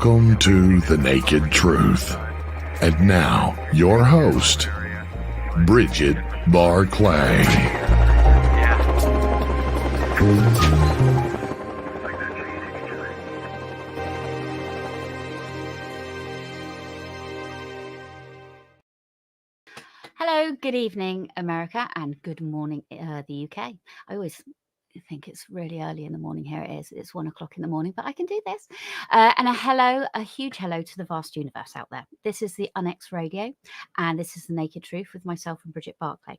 Welcome to The Naked Truth. And now, your host, Bridget Barclay. Hello, good evening, America, and good morning, the UK. I always think it's really early in the morning. Here it is. It's 1 o'clock in the morning, but I can do this. And a huge hello to the vast universe out there. This is the UNX Radio, and this is The Naked Truth with myself and Bridget Barclay.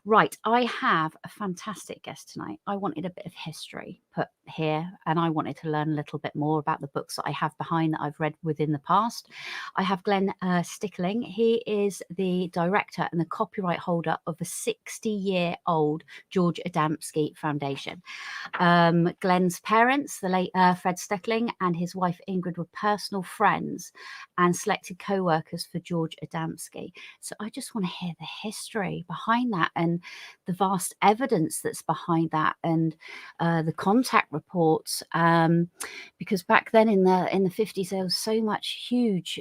Right, I have a fantastic guest tonight. I wanted a bit of history put here, and I wanted to learn a little bit more about the books that I have behind that I've read within the past. I have Glen Steckling. He is the director and the copyright holder of a 60-year-old George Adamski Foundation. Glen's parents, the late Fred Steckling and his wife Ingrid, were personal friends and selected co-workers for George Adamski. So I just want to hear the history behind that and the vast evidence that's behind that, and the contact reports, because back then in the 50s there was so much huge,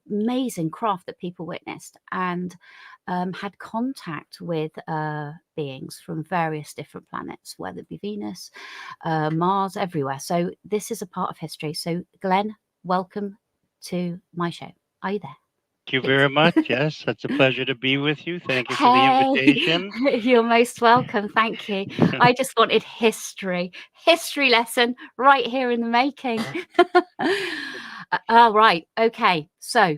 amazing craft that people witnessed and had contact with beings from various different planets, whether it be Venus, Mars, everywhere. So this is a part of history. So Glen, welcome to my show. Are you there? Thank you very much. Yes, it's a pleasure to be with you. Thank you for the invitation. You're most welcome. Thank you. I just wanted history lesson right here in the making. Right. Okay. So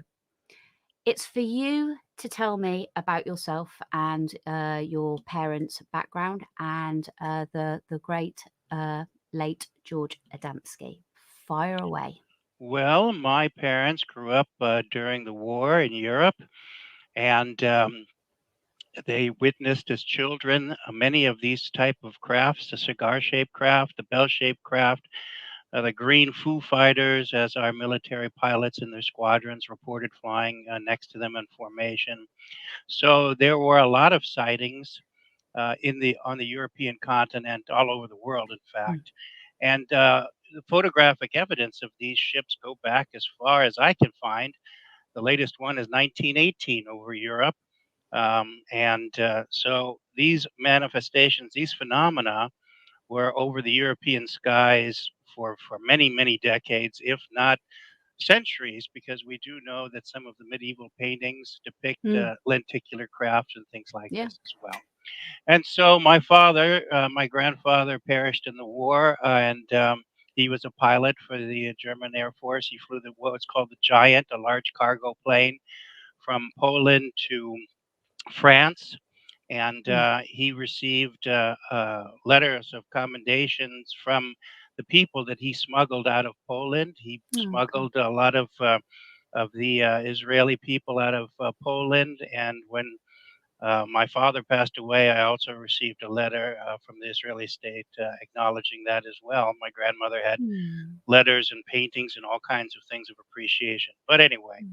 it's for you to tell me about yourself and your parents' background and the great late George Adamski. Fire away. Well, my parents grew up during the war in Europe, and they witnessed as children many of these type of crafts: the cigar-shaped craft, the bell-shaped craft, the green Foo Fighters, as our military pilots in their squadrons reported flying next to them in formation. So there were a lot of sightings on the European continent, all over the world, in fact. And the photographic evidence of these ships go back as far as I can find. The latest one is 1918 over Europe. So these manifestations, these phenomena, were over the European skies for many, many decades, if not centuries, because we do know that some of the medieval paintings depict lenticular crafts and things like this as well. And so my grandfather perished in the war, and he was a pilot for the German Air Force. He flew what's called the Giant, a large cargo plane from Poland to France. And he received letters of commendations from the people that he smuggled out of Poland. He smuggled a lot of the Israeli people out of Poland. And when my father passed away, I also received a letter from the Israeli state acknowledging that as well. My grandmother had letters and paintings and all kinds of things of appreciation. But anyway,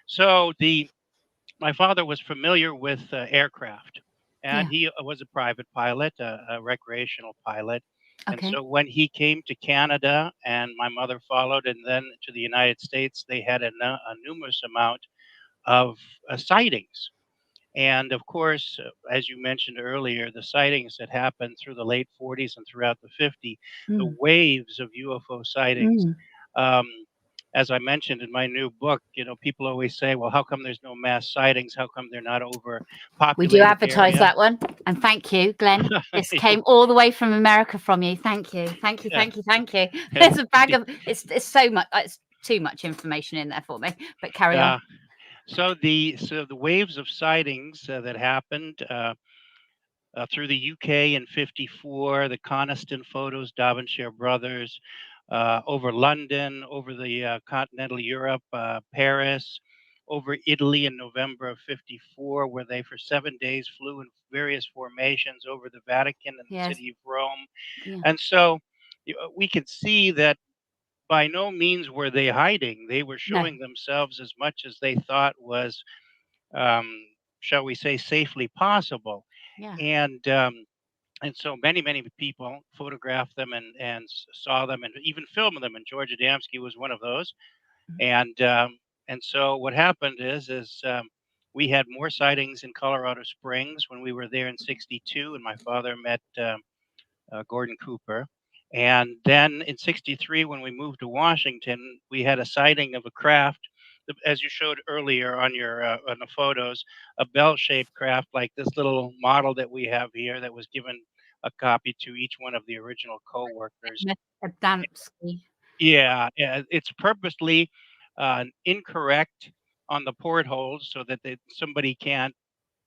so my father was familiar with aircraft, and he was a private pilot, a recreational pilot. And so when he came to Canada and my mother followed, and then to the United States, they had a numerous amount of sightings. And of course, as you mentioned earlier, the sightings that happened through the late 40s and throughout the 50s, the waves of UFO sightings. As I mentioned in my new book, people always say, well, how come there's no mass sightings? How come they're not overpopulated? We do advertise that one. And thank you, Glen. This came all the way from America from you. Thank you. Thank you. Thank you. Thank you. There's a bag of, it's so much, it's too much information in there for me, but carry on. So the waves of sightings that happened through the UK in '54, the Coniston photos, Devonshire brothers, over London, over the continental Europe, Paris, over Italy in November of '54, where they for 7 days flew in various formations over the Vatican and the city of Rome. And so we could see that by no means were they hiding. They were showing themselves as much as they thought was, shall we say, safely possible. And so many people photographed them and saw them and even filmed them. And George Adamski was one of those. And so what happened is we had more sightings in Colorado Springs when we were there in '62, and my father met Gordon Cooper. And then in '63, when we moved to Washington, we had a sighting of a craft, as you showed earlier on your on the photos, a bell-shaped craft like this little model that we have here that was given a copy to each one of the original co-workers. Adamski. Yeah, it's purposely incorrect on the portholes so that somebody can't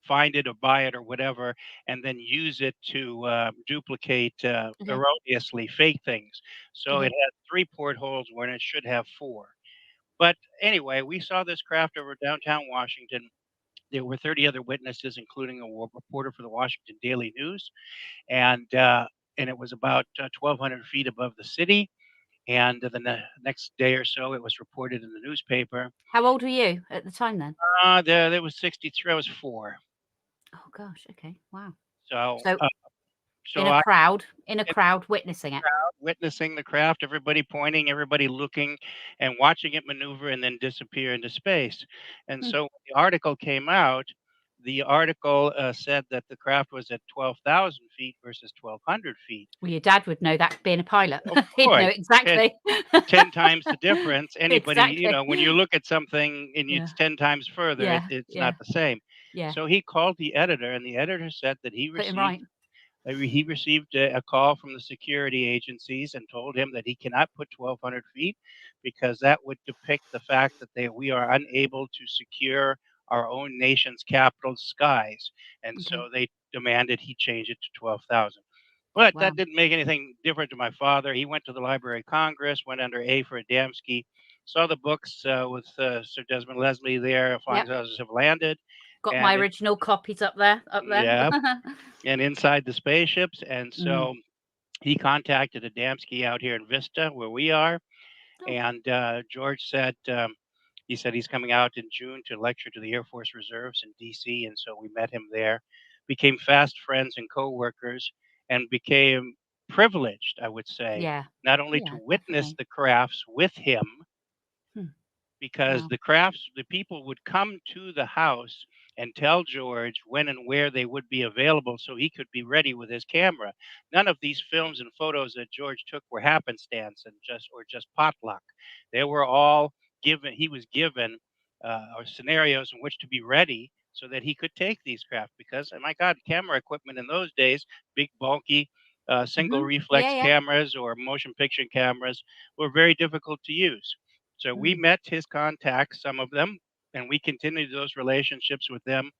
find it or buy it or whatever, and then use it to duplicate Okay. erroneously fake things. So it Okay. had 3 portholes when it should have 4. But anyway, we saw this craft over downtown Washington. There were 30 other witnesses, including a reporter for the Washington Daily News, and it was about 1,200 feet above the city. And the next day or so, it was reported in the newspaper. How old were you at the time then? There was 63. I was 4. Oh gosh. Okay. Wow. So, So so in a I crowd, in witnessing it. witnessing the craft, everybody pointing, everybody looking, and watching it maneuver and then disappear into space. And Hmm. so when the article came out, the article said that the craft was at 12,000 feet versus 1,200 feet. Well, your dad would know that being a pilot. Of He'd know course, 10, exactly. 10 times the difference. Anybody, Exactly. when you look at something and Yeah. it's 10 times further, Yeah. it's Yeah. not the same. Yeah. So he called the editor, and the editor said that Put him right. he received a call from the security agencies and told him that he cannot put 1,200 feet because that would depict the fact that we are unable to secure our own nation's capital skies. And Okay. so they demanded he change it to 12,000. But Wow. that didn't make anything different to my father. He went to the Library of Congress, went under A for Adamski, saw the books with Sir Desmond Leslie there, Flying Yep. Saucers Have Landed. Got my And original copies up there. yeah, and Inside the Spaceships. And Mm. so he contacted Adamski out here in Vista, where we are. Oh. And George said, he said he's coming out in June to lecture to the Air Force Reserves in DC. And so we met him there, became fast friends and co-workers, and became privileged, I would say, Yeah. not only to Yeah, witness definitely. the crafts with him, Hmm. because Wow. the people would come to the house and tell George when and where they would be available so he could be ready with his camera. None of these films and photos that George took were happenstance and just potluck. They were all given. He was given or scenarios in which to be ready so that he could take these craft. Because, oh my God, camera equipment in those days, big bulky single Yeah, reflex yeah. cameras or motion picture cameras, were very difficult to use. So we Mm. met his contacts, some of them, and we continued those relationships with them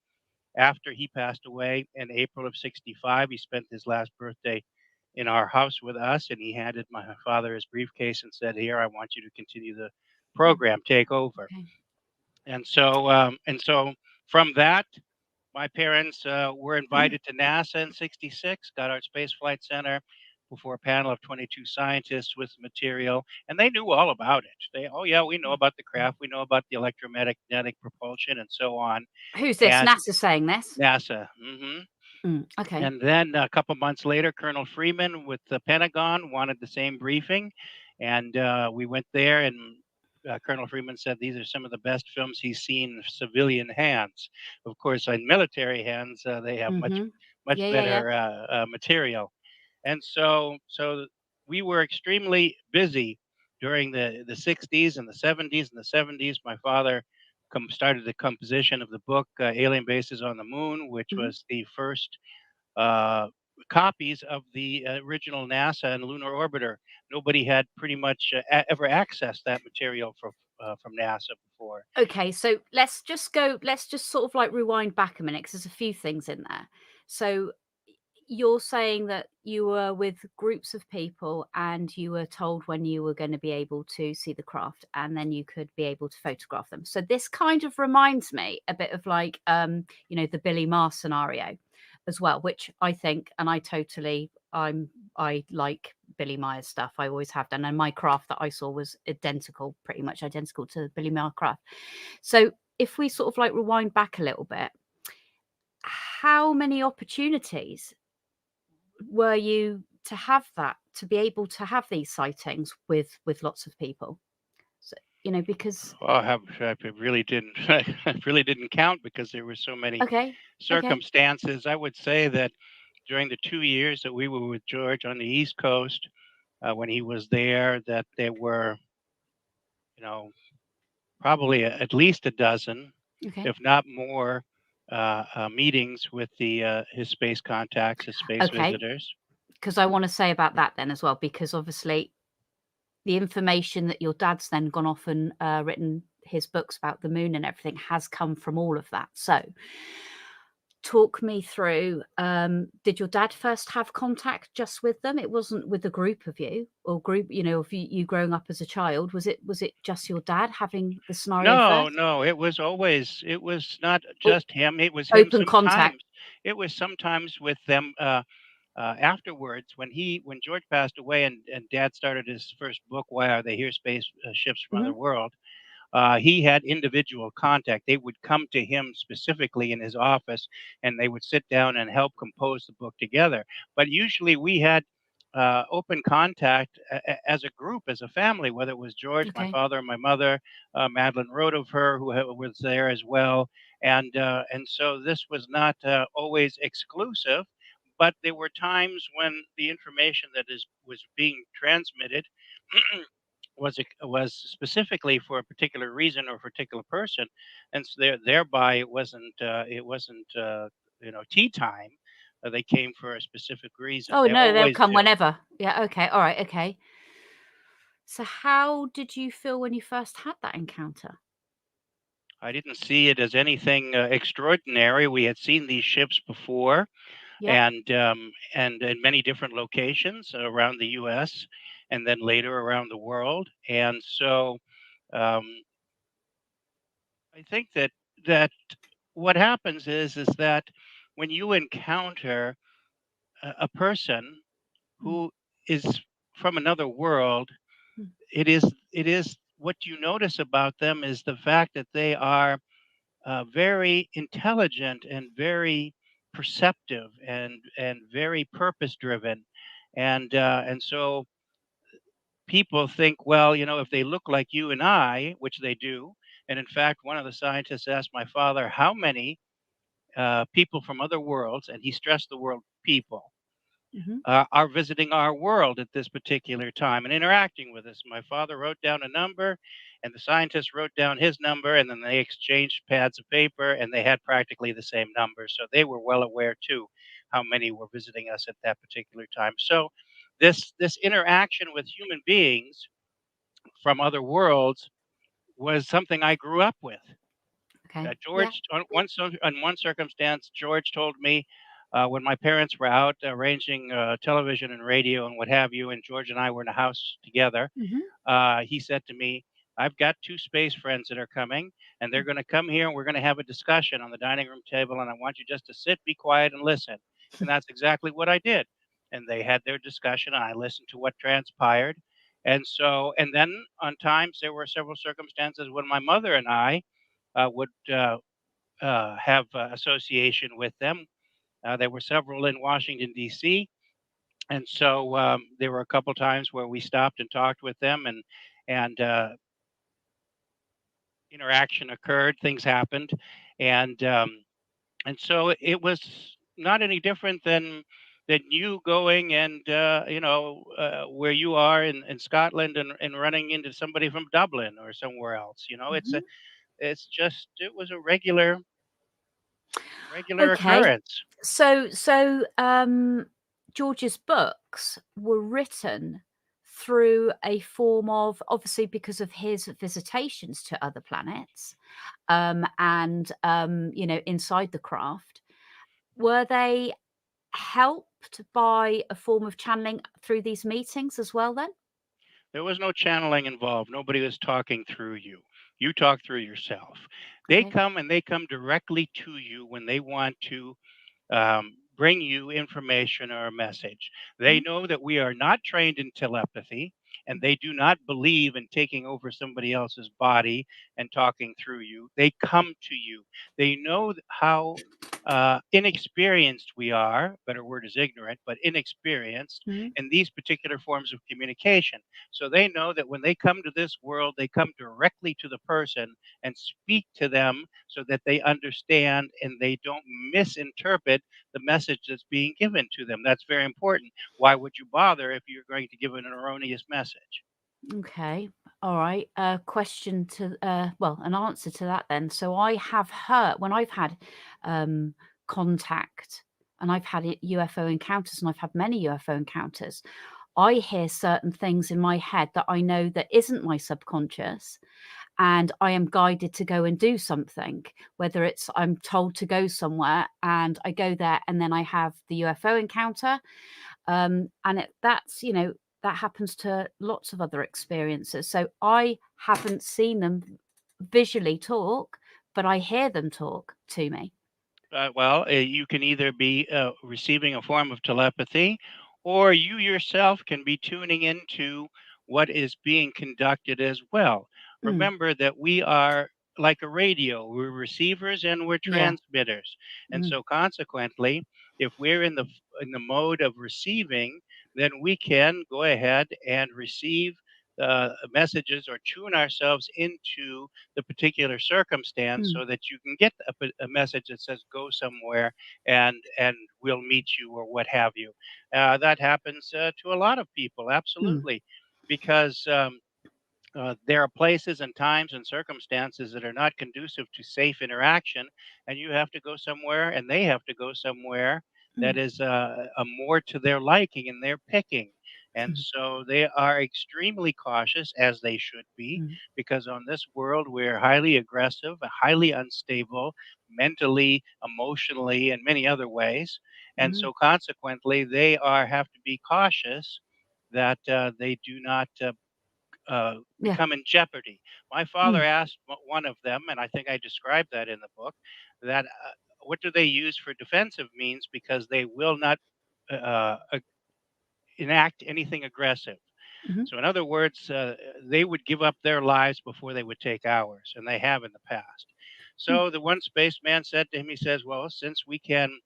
after he passed away in April of '65. He spent his last birthday in our house with us, and he handed my father his briefcase and said, "Here, I want you to continue the Oh, program, take over." okay. And so from that, my parents were invited to NASA in '66, Goddard Space Flight Center, before a panel of 22 scientists with material, and they knew all about it. Oh yeah, we know about the craft, we know about the electromagnetic propulsion, and so on. Who's this? And NASA saying this? NASA. Okay. And then a couple months later, Colonel Freeman with the Pentagon wanted the same briefing, and we went there and. Colonel Freeman said these are some of the best films he's seen in civilian hands. Of course, in military hands, they have much much Yeah, yeah, yeah. better material. And so we were extremely busy during the 60s and the 70s. In the 70s, my father started the composition of the book Alien Bases on the Moon, which Mhm. was the first uh, copies of the original NASA and lunar orbiter. Nobody had pretty much ever accessed that material from NASA before. Okay, so let's just sort of like rewind back a minute because there's a few things in there. So you're saying that you were with groups of people and you were told when you were going to be able to see the craft and then you could be able to photograph them. So this kind of reminds me a bit of like the Billy Maher scenario as well, which I think, and I like Billy Maher's stuff. I always have done. And my craft that I saw was pretty much identical to Billy Maher craft. So if we sort of like rewind back a little bit, how many opportunities were you to have that, to be able to have these sightings with lots of people? Because Oh, I really didn't. I really didn't count because there were so many okay, circumstances. I would say that during the 2 years that we were with George on the East Coast, when he was there, that there were, you know, probably at least a dozen, okay, if not more, meetings with the his space contacts, his space okay. visitors. Because I want to say about that then as well, because obviously the information that your dad's then gone off and written his books about the moon and everything has come from all of that. So talk me through, did your dad first have contact just with them? It wasn't with a group of you or group, of you growing up as a child. Was it just your dad having the scenario No, first? no, it was not O- just him. It was him Open contact. sometimes. It was sometimes with them afterwards when George passed away and Dad started his first book. Why are they here? Space ships from Hmm. other world. He had individual contact. They would come to him specifically in his office, and they would sit down and help compose the book together. But usually, we had open contact as a group, as a family. Whether it was George, my Okay. father, and my mother, Madeline wrote of her, who was there as well, and so this was not always exclusive. But there were times when the information that was being transmitted was specifically for a particular reason or a particular person, and so thereby it wasn't tea time. They came for a specific reason. Oh They no, they'll always come do. whenever. Yeah. Okay. All right. Okay. So how did you feel when you first had that encounter? I didn't see it as anything extraordinary. We had seen these ships before, Yep. and in many different locations around the U.S. and then later around the world, and so. Um, I think that what happens is that when you encounter a person Mm, who is from another world, mm, it is what you notice about them is the fact that they are very intelligent and very perceptive and very purpose driven, and so people think, well, if they look like you and I, which they do, and in fact, one of the scientists asked my father how many people from other worlds, and he stressed the word people, mhm. are visiting our world at this particular time and interacting with us. My father wrote down a number, and the scientist wrote down his number, and then they exchanged pads of paper, and they had practically the same number. So they were well aware too how many were visiting us at that particular time. So this interaction with human beings from other worlds was something I grew up with. Okay. Yeah. George, on one circumstance, George told me when my parents were out arranging television and radio and what have you, and George and I were in a house together. Mhm. He said to me, "I've got two space friends that are coming, and they're going to come here, and we're going to have a discussion on the dining room table, and I want you just to sit, be quiet, and listen." And that's exactly what I did. And they had their discussion, and I listened to what transpired. And then on times there were several circumstances when my mother and I would have association with them. There were several in Washington D.C., and so there were a couple times where we stopped and talked with them, and interaction occurred. Things happened, and so it was not any different than you going and where you are in Scotland and running into somebody from Dublin or somewhere else. Mhm. It was a regular Okay. occurrence. So George's books were written through a form of, obviously because of his visitations to other planets, and inside the craft. Were they helped by a form of channeling through these meetings as well then? There was no channeling involved. Nobody was talking through you. You talk through yourself. Okay. They come directly to you when they want to bring you information or a message. They Mhm. know that we are not trained in telepathy, and they do not believe in taking over somebody else's body and talking through you. They come to you. They know how inexperienced we are, better word is ignorant, but inexperienced Mhm. in these particular forms of communication. So they know that when they come to this world, they come directly to the person and speak to them so that they understand and they don't misinterpret the message that's being given to them. That's very important. Why would you bother if you're going to give an erroneous message? Okay. All right. Question to well, an answer to that then. So I have heard when I've had contact and I've had UFO encounters and I've had many UFO encounters, I hear certain things in my head that I know that isn't my subconscious, and I am guided to go and do something, whether it's I'm told to go somewhere and I go there and then I have the UFO encounter. That's, that happens to lots of other experiences. So I haven't seen them visually talk, but I hear them talk to me. You can either be receiving a form of telepathy, or you yourself can be tuning into what is being conducted as well. Mm, Remember that we are like a radio, we're receivers and we're yeah. transmitters. And Mm, so consequently, if we're in the mode of receiving, then we can go ahead and receive messages or tune ourselves into the particular circumstance mm, so that you can get a message that says go somewhere and we'll meet you or what have you. That happens to a lot of people, mm, absolutely, because there are places and times and circumstances that are not conducive to safe interaction, and you have to go somewhere, and they have to go somewhere that mm, is a more to their liking and their picking. And mm, so they are extremely cautious, as they should be, mm, because on this world we're highly aggressive, highly unstable, mentally, emotionally, and many other ways. And mm. so consequently, they are have to be cautious that they do not Yeah. become in jeopardy. My father Mm, asked one of them, and I think I described that in the book, that what do they use for defensive means because they will not enact anything aggressive. mhm, So, in other words, they would give up their lives before they would take ours, and they have in the past. mm. So, the one spaceman said to him, he says, well, since we can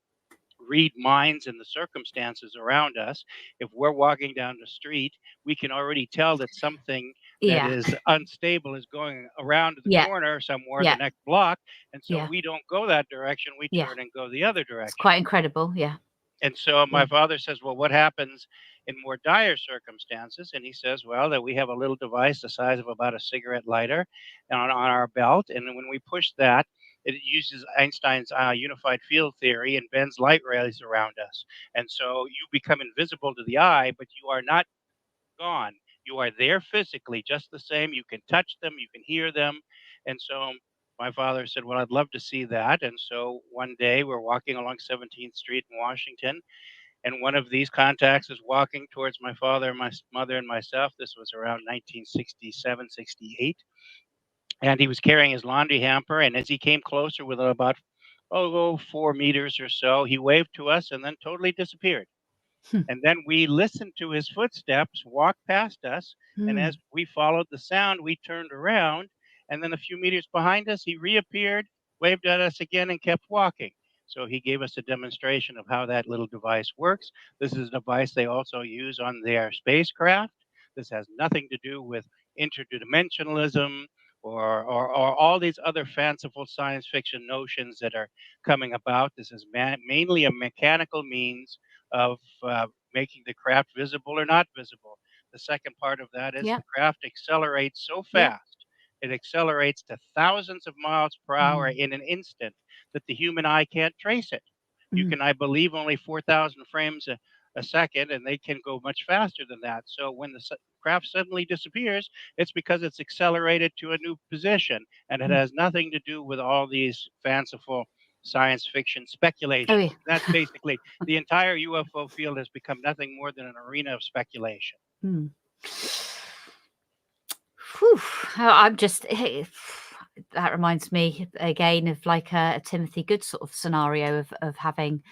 read minds and the circumstances around us. If we're walking down the street, we can already tell that something that Yeah. is unstable is going around the Yeah. corner somewhere, the Yeah. next block. And so Yeah. we don't go that direction, we Yeah. turn and go the other It's direction. quite incredible. Yeah. And so Yeah. my father says, well, what happens in more dire circumstances? And he says, well, that we have a little device the size of about a cigarette lighter on our belt. And when we push that, it uses Einstein's unified field theory and bends light rays around us. And so you become invisible to the eye, but you are not gone. You are there physically, just the same. You can touch them, you can hear them. And so my father said, well, I'd love to see that. And so one day we're walking along 17th Street in Washington, and one of these contacts is walking towards my father, my mother, and myself. This was around 1967, 68. And he was carrying his laundry hamper. And as he came closer with about, 4 meters or so, he waved to us and then totally disappeared. Hmm. And then we listened to his footsteps walk past us. And Mm. as we followed the sound, we turned around. And then a few meters behind us, he reappeared, waved at us again, and kept walking. So he gave us a demonstration of how that little device works. This is a device they also use on their spacecraft. This has nothing to do with interdimensionalism or all these other fanciful science fiction notions that are coming about. This is mainly a mechanical means of making the craft visible or not visible. The second part of that is Yeah. the craft accelerates so Yeah. fast. It accelerates to thousands of miles per hour Mm. in an instant that the human eye can't trace it. You Mm. can, I believe, only 4,000 frames a second, and they can go much faster than that. So when the craft suddenly disappears, it's because it's accelerated to a new position, and it Mm. has nothing to do with all these fanciful science fiction Oh speculations. yeah. That's basically the entire UFO field has become nothing more than an arena of speculation. Mm. Whew. I'm just that reminds me again of like a Timothy Good sort of scenario of having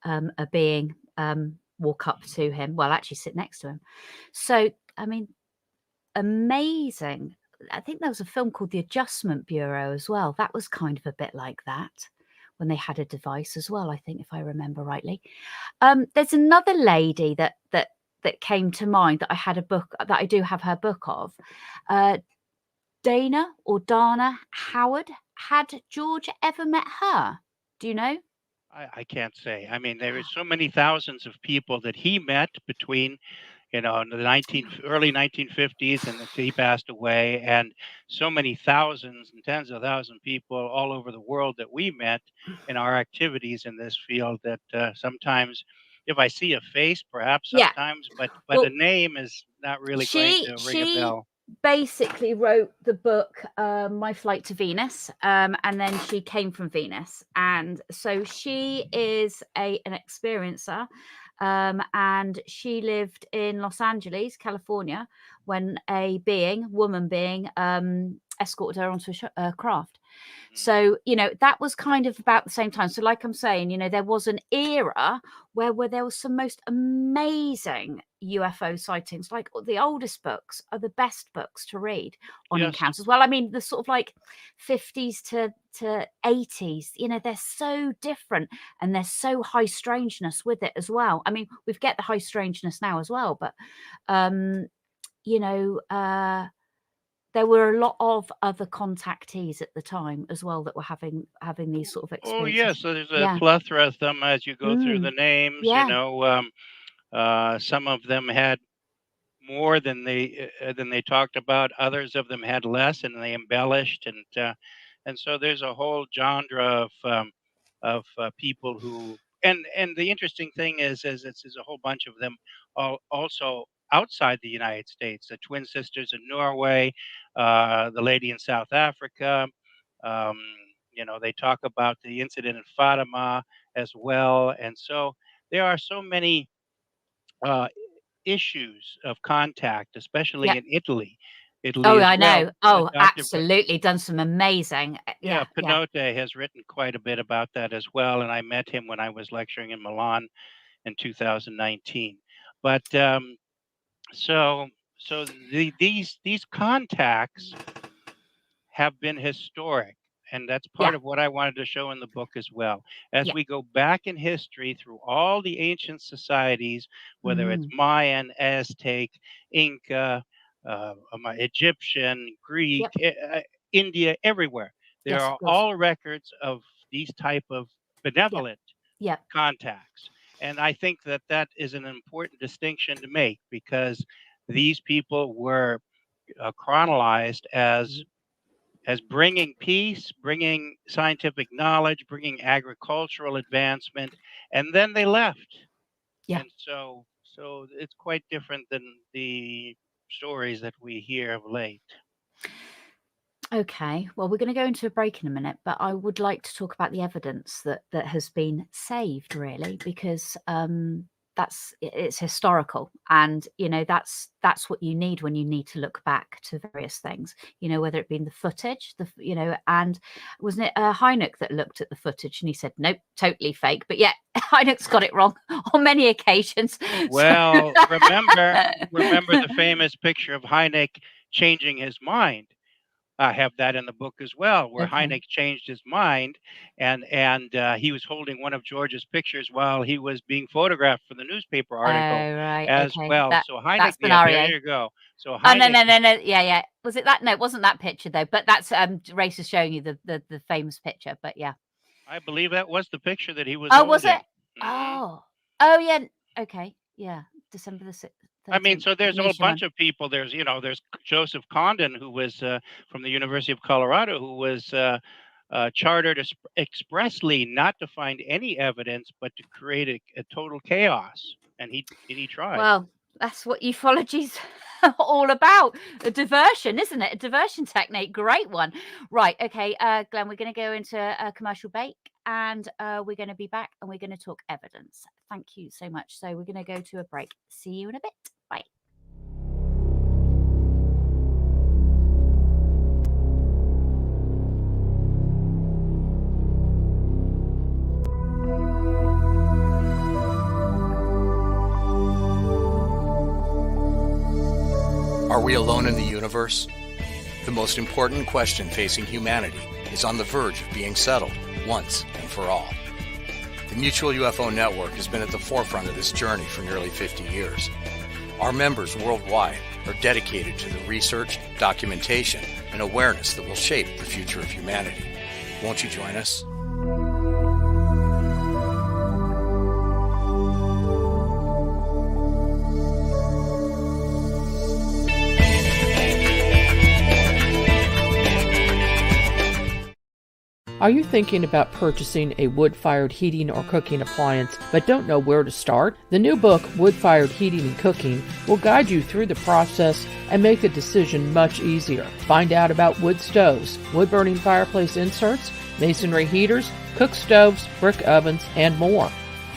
a being walk up to him. Well, actually sit next to him. So I mean, amazing. I think there was a film called The Adjustment Bureau as well. That was kind of a bit like that, when they had a device as well, I think, if I remember rightly. There's another lady that came to mind that I had a book, that I do have her book of. Dana Howard. Had George ever met her? Do you know? I can't say. I mean, there is so many thousands of people that he met between, in the early 1950s and he passed away, and so many thousands and tens of thousands of people all over the world that we met in our activities in this field that sometimes, if I see a face, perhaps Yeah. sometimes, but Well, a name is not really going to ring a bell. Basically wrote the book My Flight to Venus, and then she came from Venus, and so she is an experiencer, and she lived in Los Angeles, California, when a woman being escorted her onto a craft. So, that was kind of about the same time. So like I'm saying, there was an era where there was some most amazing UFO sightings. Like the oldest books are the best books to read on encounters. Well, I mean, the sort of like 50s to 80s, they're so different, and there's so high strangeness with it as well. I mean, we've got the high strangeness now as well, but, there were a lot of other contactees at the time as well that were having these sort of experiences. Oh, yes. So there's a plethora of them as you go through the names. Yeah. Some of them had more than they talked about. Others of them had less, and they embellished, and so there's a whole genre of people who. And the interesting thing is it's a whole bunch of them also outside the United States. The twin sisters in Norway, the lady in South Africa. They talk about the incident in Fatima as well, and so there are so many issues of contact, especially in Italy. Oh, I know. Oh, absolutely. Done some amazing. Pinote has written quite a bit about that as well, and I met him when I was lecturing in Milan in 2019. But these contacts have been historic, and that's part of what I wanted to show in the book as well. As we go back in history through all the ancient societies, whether it's Mayan, Aztec, Inca, Egyptian, Greek, India, everywhere, there are all records of these type of benevolent contacts. And I think that is an important distinction to make, because these people were chronologized as bringing peace, bringing scientific knowledge, bringing agricultural advancement, and then they left. Yeah. And so it's quite different than the stories that we hear of late. Okay, well, we're going to go into a break in a minute, but I would like to talk about the evidence that has been saved, really, because it's historical, and that's what you need when you need to look back to various things, whether it be the footage, and wasn't it Hynek that looked at the footage and he said, nope, totally fake, but Hynek's got it wrong on many occasions. Well, remember the famous picture of Hynek changing his mind. I have that in the book as well, where Hynek changed his mind, and he was holding one of George's pictures while he was being photographed for the newspaper article as well. So Hynek, there you go. So Hynek, no, yeah. Was it that? No, it wasn't that picture though. But that's Race is showing you the famous picture. But yeah, I believe that was the picture that he was. Oh, was it? Mm-hmm. Oh, yeah. Okay, yeah. December the 6th. I mean, so there's a whole bunch of people. There's Joseph Condon, who was from the University of Colorado, who was chartered expressly not to find any evidence, but to create a total chaos. And he tried. Well, that's what ufology's all about. A diversion, isn't it? A diversion technique. Great one. Right. Okay, Glenn, we're going to go into a commercial break, and we're going to be back, and we're going to talk evidence. Thank you so much. So we're going to go to a break. See you in a bit. Bye. Are we alone in the universe? The most important question facing humanity is on the verge of being settled once and for all. The Mutual UFO Network has been at the forefront of this journey for nearly 50 years. Our members worldwide are dedicated to the research, documentation, and awareness that will shape the future of humanity. Won't you join us? Are you thinking about purchasing a wood-fired heating or cooking appliance but don't know where to start? The new book, Wood-Fired Heating and Cooking, will guide you through the process and make the decision much easier. Find out about wood stoves, wood-burning fireplace inserts, masonry heaters, cook stoves, brick ovens, and more.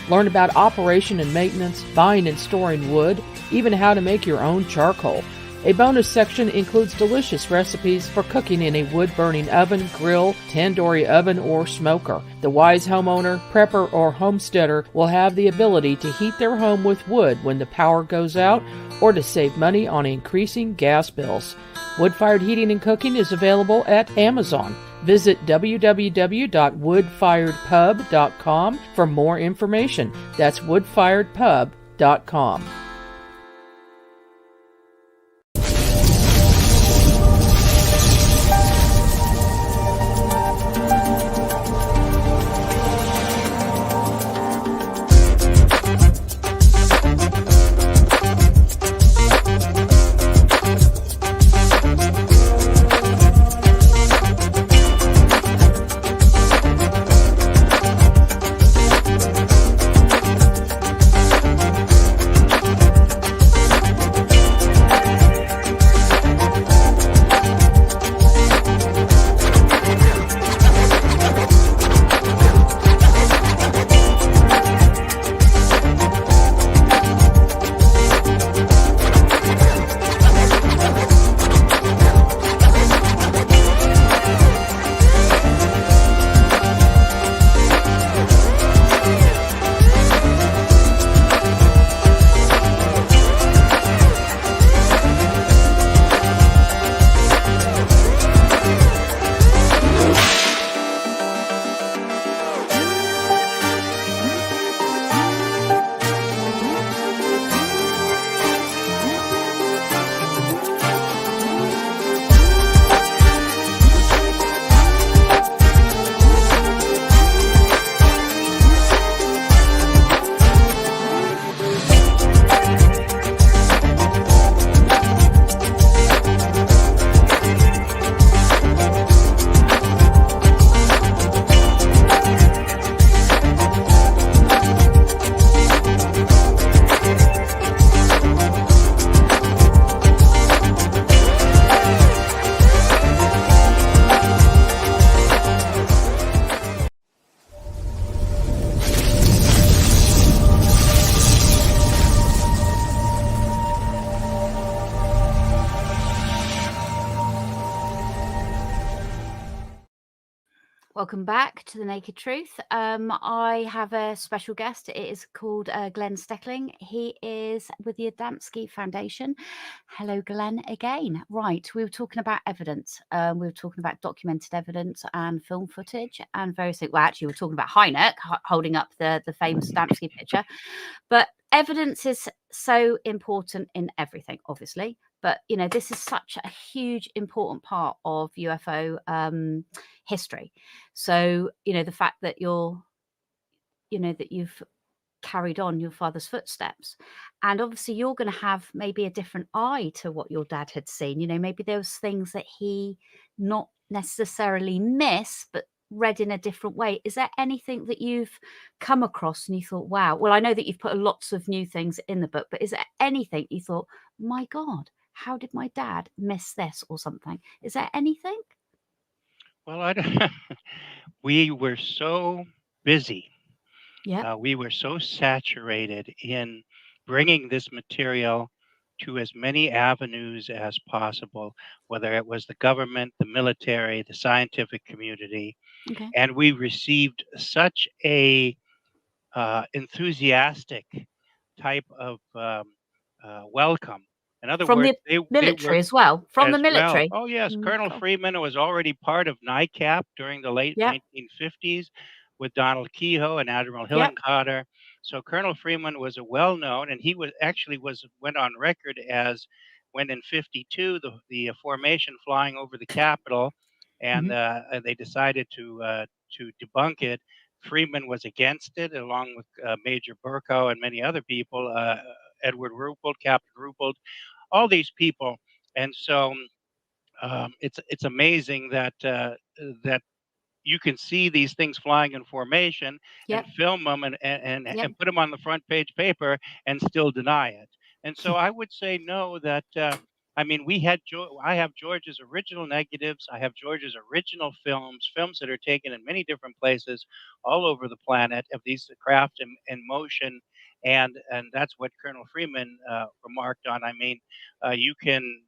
Learn about operation and maintenance, buying and storing wood, even how to make your own charcoal. A bonus section includes delicious recipes for cooking in a wood-burning oven, grill, tandoori oven, or smoker. The wise homeowner, prepper, or homesteader will have the ability to heat their home with wood when the power goes out or to save money on increasing gas bills. Wood-Fired Heating and Cooking is available at Amazon. Visit www.woodfiredpub.com for more information. That's woodfiredpub.com. Welcome back to The Naked Truth. I have a special guest. It is called Glen Steckling. He is with the Adamski Foundation. Hello, Glen, again. Right, we were talking about evidence. We were talking about documented evidence and film footage and various things. Well, actually, we were talking about Hynek holding up the famous Adamski picture. But evidence is so important in everything, obviously. But, you know, this is such a huge, important part of UFO history. So, you know, the fact that you've carried on your father's footsteps, and obviously you're going to have maybe a different eye to what your dad had seen. You know, maybe there was things that he not necessarily missed, but read in a different way. Is there anything that you've come across and you thought, wow? Well, I know that you've put lots of new things in the book, but is there anything you thought, my God, how did my dad miss this or something? Is there anything? Well, I don't, we were so busy. Yeah. We were so saturated in bringing this material to as many avenues as possible, whether it was the government, the military, the scientific community. Okay. And we received such a enthusiastic type of welcome In other From words, the they military worked as well. From the as well. military. Oh, yes, Colonel Cool. Freeman was already part of NICAP during the late Yep. 1950s with Donald Kehoe and Admiral Yep. Hillenkotter. So Colonel Freeman was a well-known, and he went on record as when in '52 the formation flying over the Capitol, and they decided to debunk it. Freeman was against it, along with Major Burko and many other people, Edward Ruppelt, Captain Ruppelt, all these people. And so it's amazing that you can see these things flying in formation and Yep. film them Yep. and put them on the front page paper and still deny it. And so I would say no. That I mean, I have George's original negatives. I have George's original films that are taken in many different places all over the planet of these craft in motion. And that's what Colonel Freeman remarked on. I mean, you can.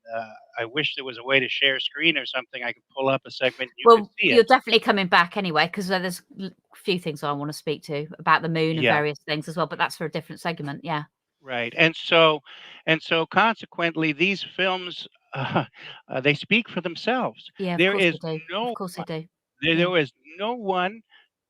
I wish there was a way to share screen or something. I could pull up a segment. You could Well, see you're it. definitely coming back anyway, because there's a few things I want to speak to about the moon and Yeah. various things as well, but that's for a different segment. Yeah. Right. And so consequently, these films they speak for themselves. Yeah, of There course is they do. Of no course they do. There, Yeah. there was no one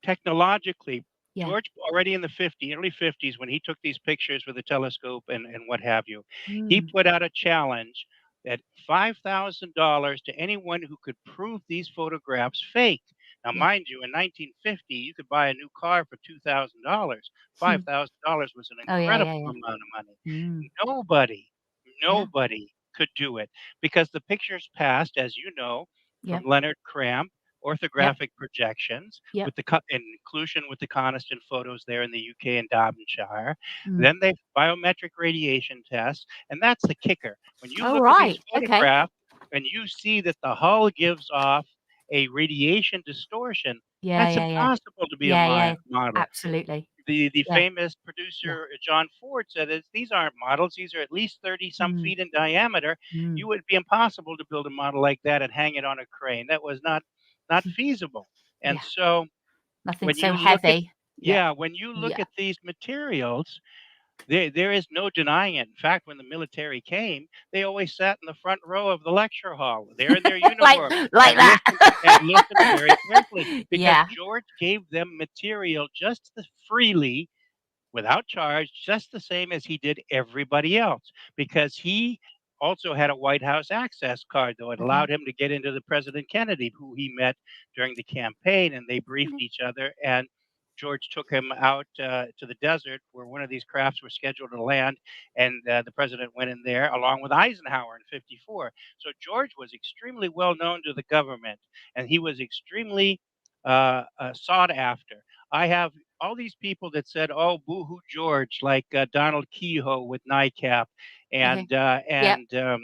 technologically. Yeah. George already in the early 50s, when he took these pictures with a telescope and what have you, he Mm. put out a challenge at $5,000 to anyone who could prove these photographs fake. Now, Yeah. mind you, in 1950, you could buy a new car for $2,000. $5,000 was an Oh, yeah, incredible yeah, yeah. amount of money. Mm. Nobody, Yeah. nobody could do it because the pictures passed, as you know, from Yep. Leonard Cramp, Yep. orthographic projections, Yep. with the inclusion with the Coniston photos there in the UK and Derbyshire. Mm. Then they biometric radiation tests, and that's the kicker. When you Oh, look at these right. Okay. photographs and you see that the hull gives off a radiation distortion, Yeah, that's yeah, yeah. impossible to be a Yeah, yeah. model. Absolutely. The Yeah. famous Yeah. producer John Ford said these aren't models; these are at least 30 some Mm. feet in diameter. Mm. You would be impossible to build a model like that and hang it on a crane. That was not feasible. And Yeah. so Nothing when so you look at heavy. Yeah. when you look Yeah. at these materials, there is no denying it. In fact, when the military came, they always sat in the front row of the lecture hall. They're in their like uniform like that. and listened very carefully because Yeah. George gave them material just freely, without charge, just the same as he did everybody else, because he also had a White House access card, though it Okay. allowed him to get into the President Kennedy, who he met during the campaign, and they briefed each other. And George took him out to the desert where one of these crafts were scheduled to land, and the president went in there along with Eisenhower in '54. So George was extremely well known to the government, and he was extremely sought after. I have all these people that said, "Oh, boo-hoo, George," like Donald Kehoe with NICAP, Okay. and Yep.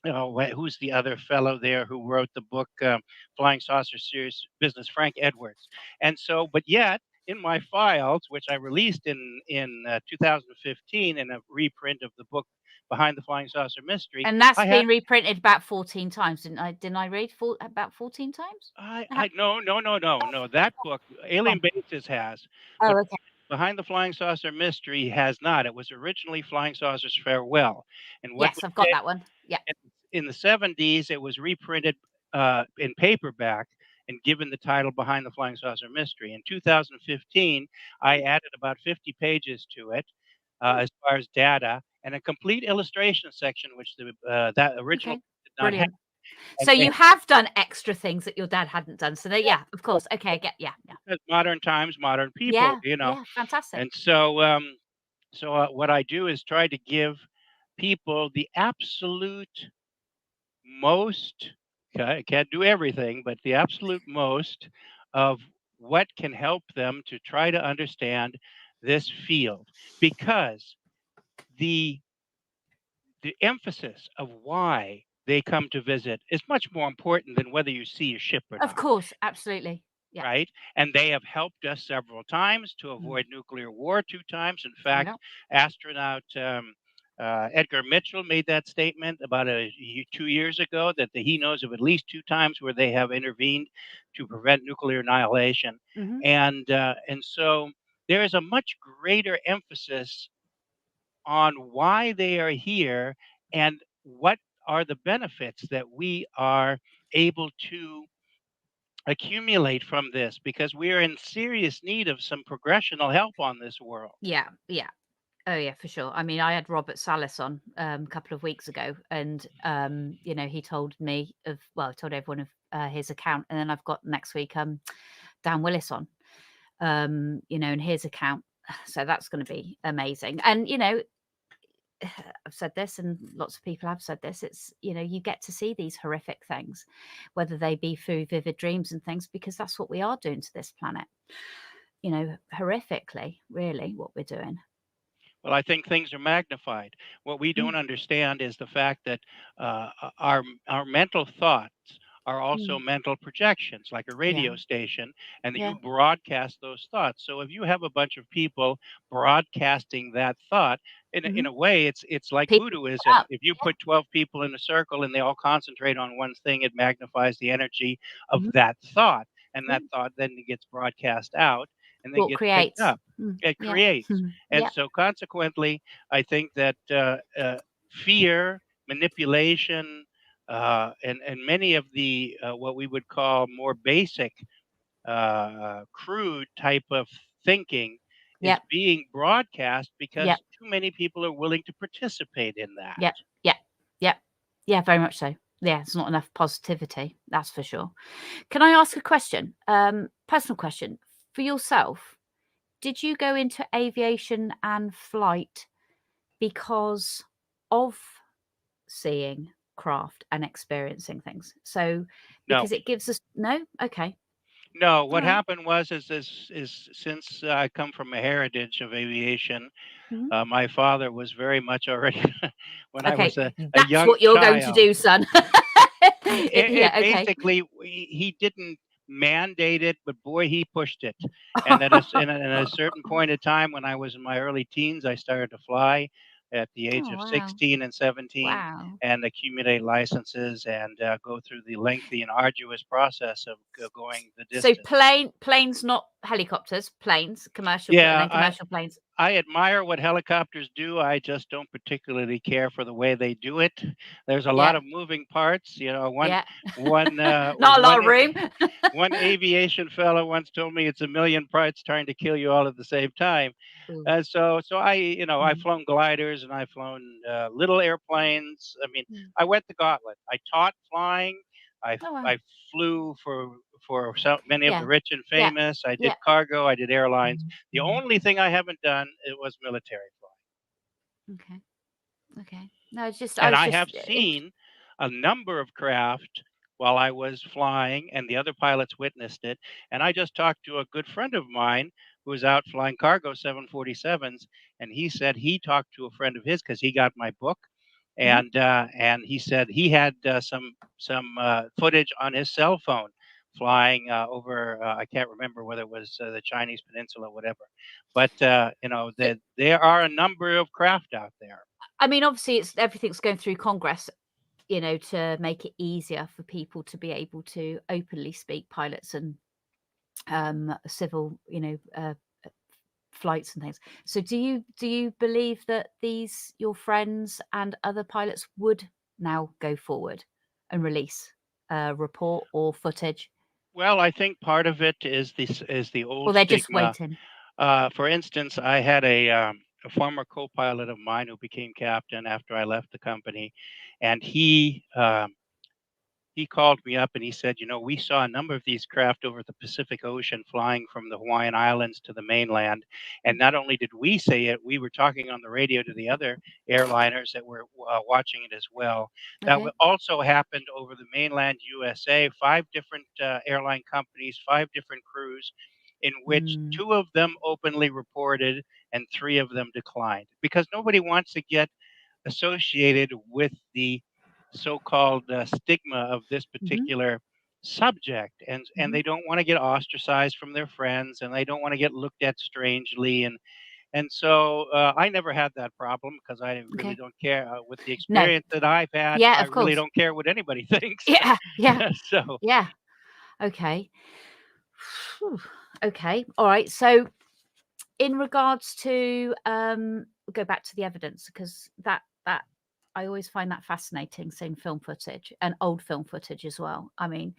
oh, who's the other fellow there who wrote the book Flying Saucer Serious Business? Frank Edwards. And so, but yet in my files, which I released in 2015 in a reprint of the book Behind the Flying Saucer Mystery, And that's I had been reprinted about 14 times, didn't I? Didn't I read about 14 times? no. That book, Oh, Alien Bases, has, but oh, okay. Behind the Flying Saucer Mystery has not. It was originally Flying Saucers Farewell, and what Yes, I've got that one. Yeah. in the '70s it was reprinted in paperback and given the title Behind the Flying Saucer Mystery. In 2015, I added about 50 pages to it Oh, as far as data and a complete illustration section, which that original okay. did not have. Brilliant. And So you have done extra things that your dad hadn't done. So yeah, of course. Okay, I get yeah. modern times, modern people, Yeah. you know. Yeah, fantastic. And so, what I do is try to give people the absolute most. I can't do everything, but the absolute most of what can help them to try to understand this field, because the the emphasis of why they come to visit is much more important than whether you see a ship or Of not. course, absolutely. Yeah. Right? And they have helped us several times to Mm. avoid nuclear war 2 times. In I fact, know. astronaut Edgar Mitchell made that statement about 2 years ago that he knows of at least 2 times where they have intervened to prevent nuclear annihilation. Hmm. And so there is a much greater emphasis on why they are here and what are the benefits that we are able to accumulate from this, because we are in serious need of some progressional help on this world. Yeah, yeah. Oh yeah, for sure. I mean, I had Robert Salas on a couple of weeks ago, and he told me told everyone of his account, and then I've got next week Dan Willis on, and his account. So that's going to be amazing. And I've said this, and lots of people have said this. It's you get to see these horrific things, whether they be through vivid dreams and things, because that's what we are doing to this planet. Horrifically, really, what we're doing. Well, I think things are magnified. What we don't understand is the fact that our mental thoughts are also mental projections, like a radio station, and that you broadcast those thoughts. So if you have a bunch of people broadcasting that thought, in a way, it's like voodooism. If you put 12 people in a circle and they all concentrate on one thing, it magnifies the energy of that thought, and that thought then gets broadcast out, and then gets picked up. It creates. And so consequently, I think that fear, manipulation, and many of the what we would call more basic, crude type of thinking is being broadcast because too many people are willing to participate in that. Yeah, very much so. Yeah, it's not enough positivity, that's for sure. Can I ask a question? Personal question for yourself? Did you go into aviation and flight because of seeing craft and experiencing things? So because it gives us okay. No, what happened was is since I come from a heritage of aviation, my father was very much already when I was a that's young what you're child. going to do, son. Basically, he didn't mandate it, but boy, he pushed it. And at a certain point in time, when I was in my early teens, I started to fly at the age of 16 and 17, and accumulate licenses and go through the lengthy and arduous process of going the distance. So planes, not helicopters, planes, commercial, commercial planes. I admire what helicopters do. I just don't particularly care for the way they do it. There's a lot of moving parts. Not a lot of room. One aviation fellow once told me it's a million parts trying to kill you all at the same time. So I, I've flown gliders and I've flown little airplanes. I mean, I went the gauntlet. I taught flying. I flew for so many of the rich and famous. I did cargo. I did airlines. The only thing I haven't done was military flying. Okay. No, it's just. I have seen a number of craft while I was flying, and the other pilots witnessed it. And I just talked to a good friend of mine who was out flying cargo 747s, and he said he talked to a friend of his because he got my book. And he said he had some footage on his cell phone flying over. I can't remember whether it was the Chinese Peninsula, or whatever. But there are a number of craft out there. I mean, obviously, everything's going through Congress, to make it easier for people to be able to openly speak, pilots and civil, flights and things. So do you believe that your friends and other pilots would now go forward and release a report or footage? Well, I think part of it is the old. Well, they're stigma. just waiting. For instance, I had a former co-pilot of mine who became captain after I left the company, and he called me up and he said, we saw a number of these craft over the Pacific Ocean flying from the Hawaiian Islands to the mainland. And not only did we say it, we were talking on the radio to the other airliners that were watching it as well. That also happened over the mainland USA, 5 different airline companies, 5 different crews, in which 2 of them openly reported and 3 of them declined, because nobody wants to get associated with the so-called stigma of this particular subject, and they don't want to get ostracized from their friends, and they don't want to get looked at strangely, and so I never had that problem because I really don't care with the experience that I've had. I really don't care what anybody thinks. So okay. Okay, all right. So in regards to go back to the evidence, because that always find that fascinating, seeing film footage and old film footage as well. I mean,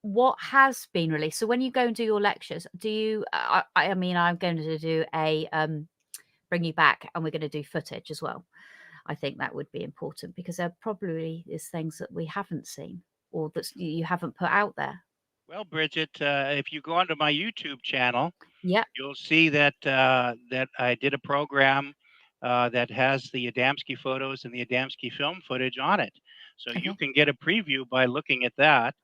what has been released? So when you go and do your lectures, do you? I mean, I'm going to do a bring you back, and we're going to do footage as well. I think that would be important because there probably is things that we haven't seen or that you haven't put out there. Well, Bridget, if you go onto my YouTube channel, Yeah. you'll see that that I did a program that has the Adamski photos and the Adamski film footage on it. So you Okay. can get a preview by looking at that.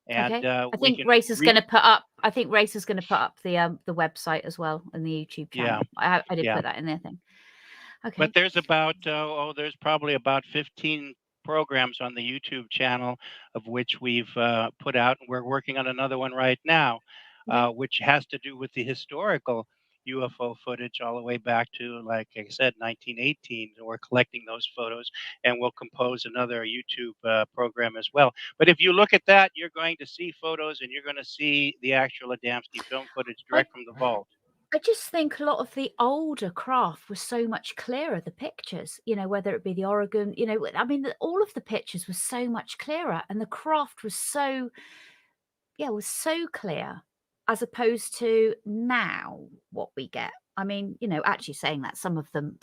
And Okay. I we think can Race is going to put up. I think Race is going to put up the website as well and the YouTube channel. I did yeah. put that in there. Thing. Okay. But there's about there's probably about 15 programs on the YouTube channel, of which we've put out, and we're working on another one right now, which has to do with the historical UFO footage all the way back to, like I said, 1918. We're collecting those photos, and we'll compose another YouTube program as well. But if you look at that, you're going to see photos, and you're going to see the actual Adamski film footage direct from the vault. I just think a lot of the older craft was so much clearer, the pictures, you know, whether it be the Oregon, you know, I mean, all of the pictures were so much clearer and the craft was so clear as opposed to now what we get. I mean, you know, actually saying that some of them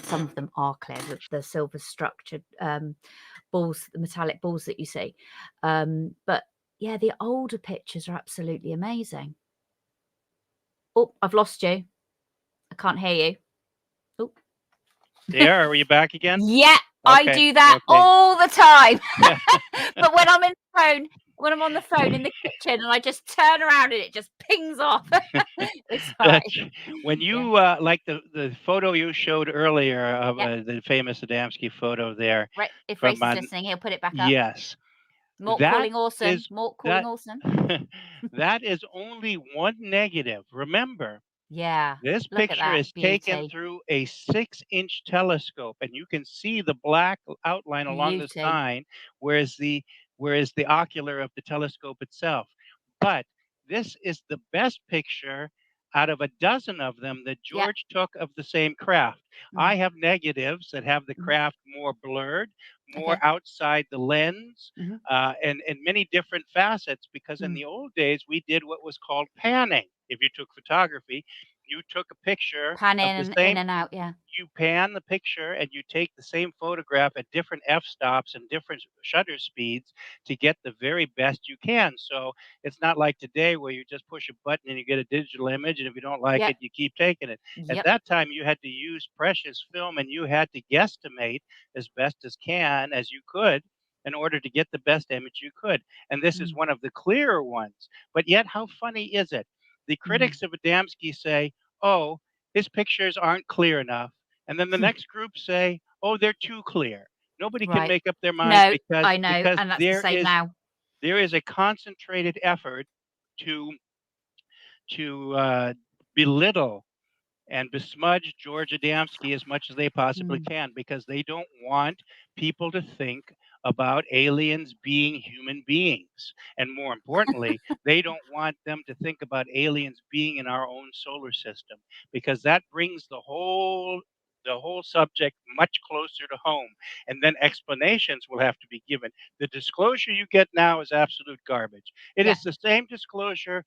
are clear, the silver structured balls, the metallic balls that you see. But yeah, the older pictures are absolutely amazing. Oh, I've lost you. I can't hear you. Oh. There, are you back again? Yeah, okay. I do that all the time. But when I'm on the phone in the kitchen and I just turn around and it just pings off. It's fine. When you like the photo you showed earlier of the famous Adamski photo there. Right. If Race is listening, he'll put it back up. Yes. Mort calling awesome. Mort calling awesome. That is only one negative. Remember, this picture is taken through a 6-inch telescope, and you can see the black outline along the sign, whereas the ocular of the telescope itself. But this is the best picture out of a dozen of them that George took of the same craft. I have negatives that have the craft more blurred, more outside the lens, and many different facets, because in the old days, we did what was called panning. If you took photography, you took a picture pan of the same, in and out, you pan the picture and you take the same photograph at different f-stops and different shutter speeds to get the very best you can. So it's not like today where you just push a button and you get a digital image, and if you don't like it, you keep taking it. At that time, you had to use precious film, and you had to guesstimate as best as you could in order to get the best image you could. And this is one of the clearer ones. But yet, how funny is it? The critics of Adamski say, oh, his pictures aren't clear enough. And then the next group say, oh, they're too clear. Nobody can make up their mind because I know, and that's the same now. There is a concentrated effort to belittle and besmudge George Adamski as much as they possibly can, because they don't want people to think about aliens being human beings. And more importantly, they don't want them to think about aliens being in our own solar system, because that brings the whole subject much closer to home. And then explanations will have to be given. The disclosure you get now is absolute garbage. It is the same disclosure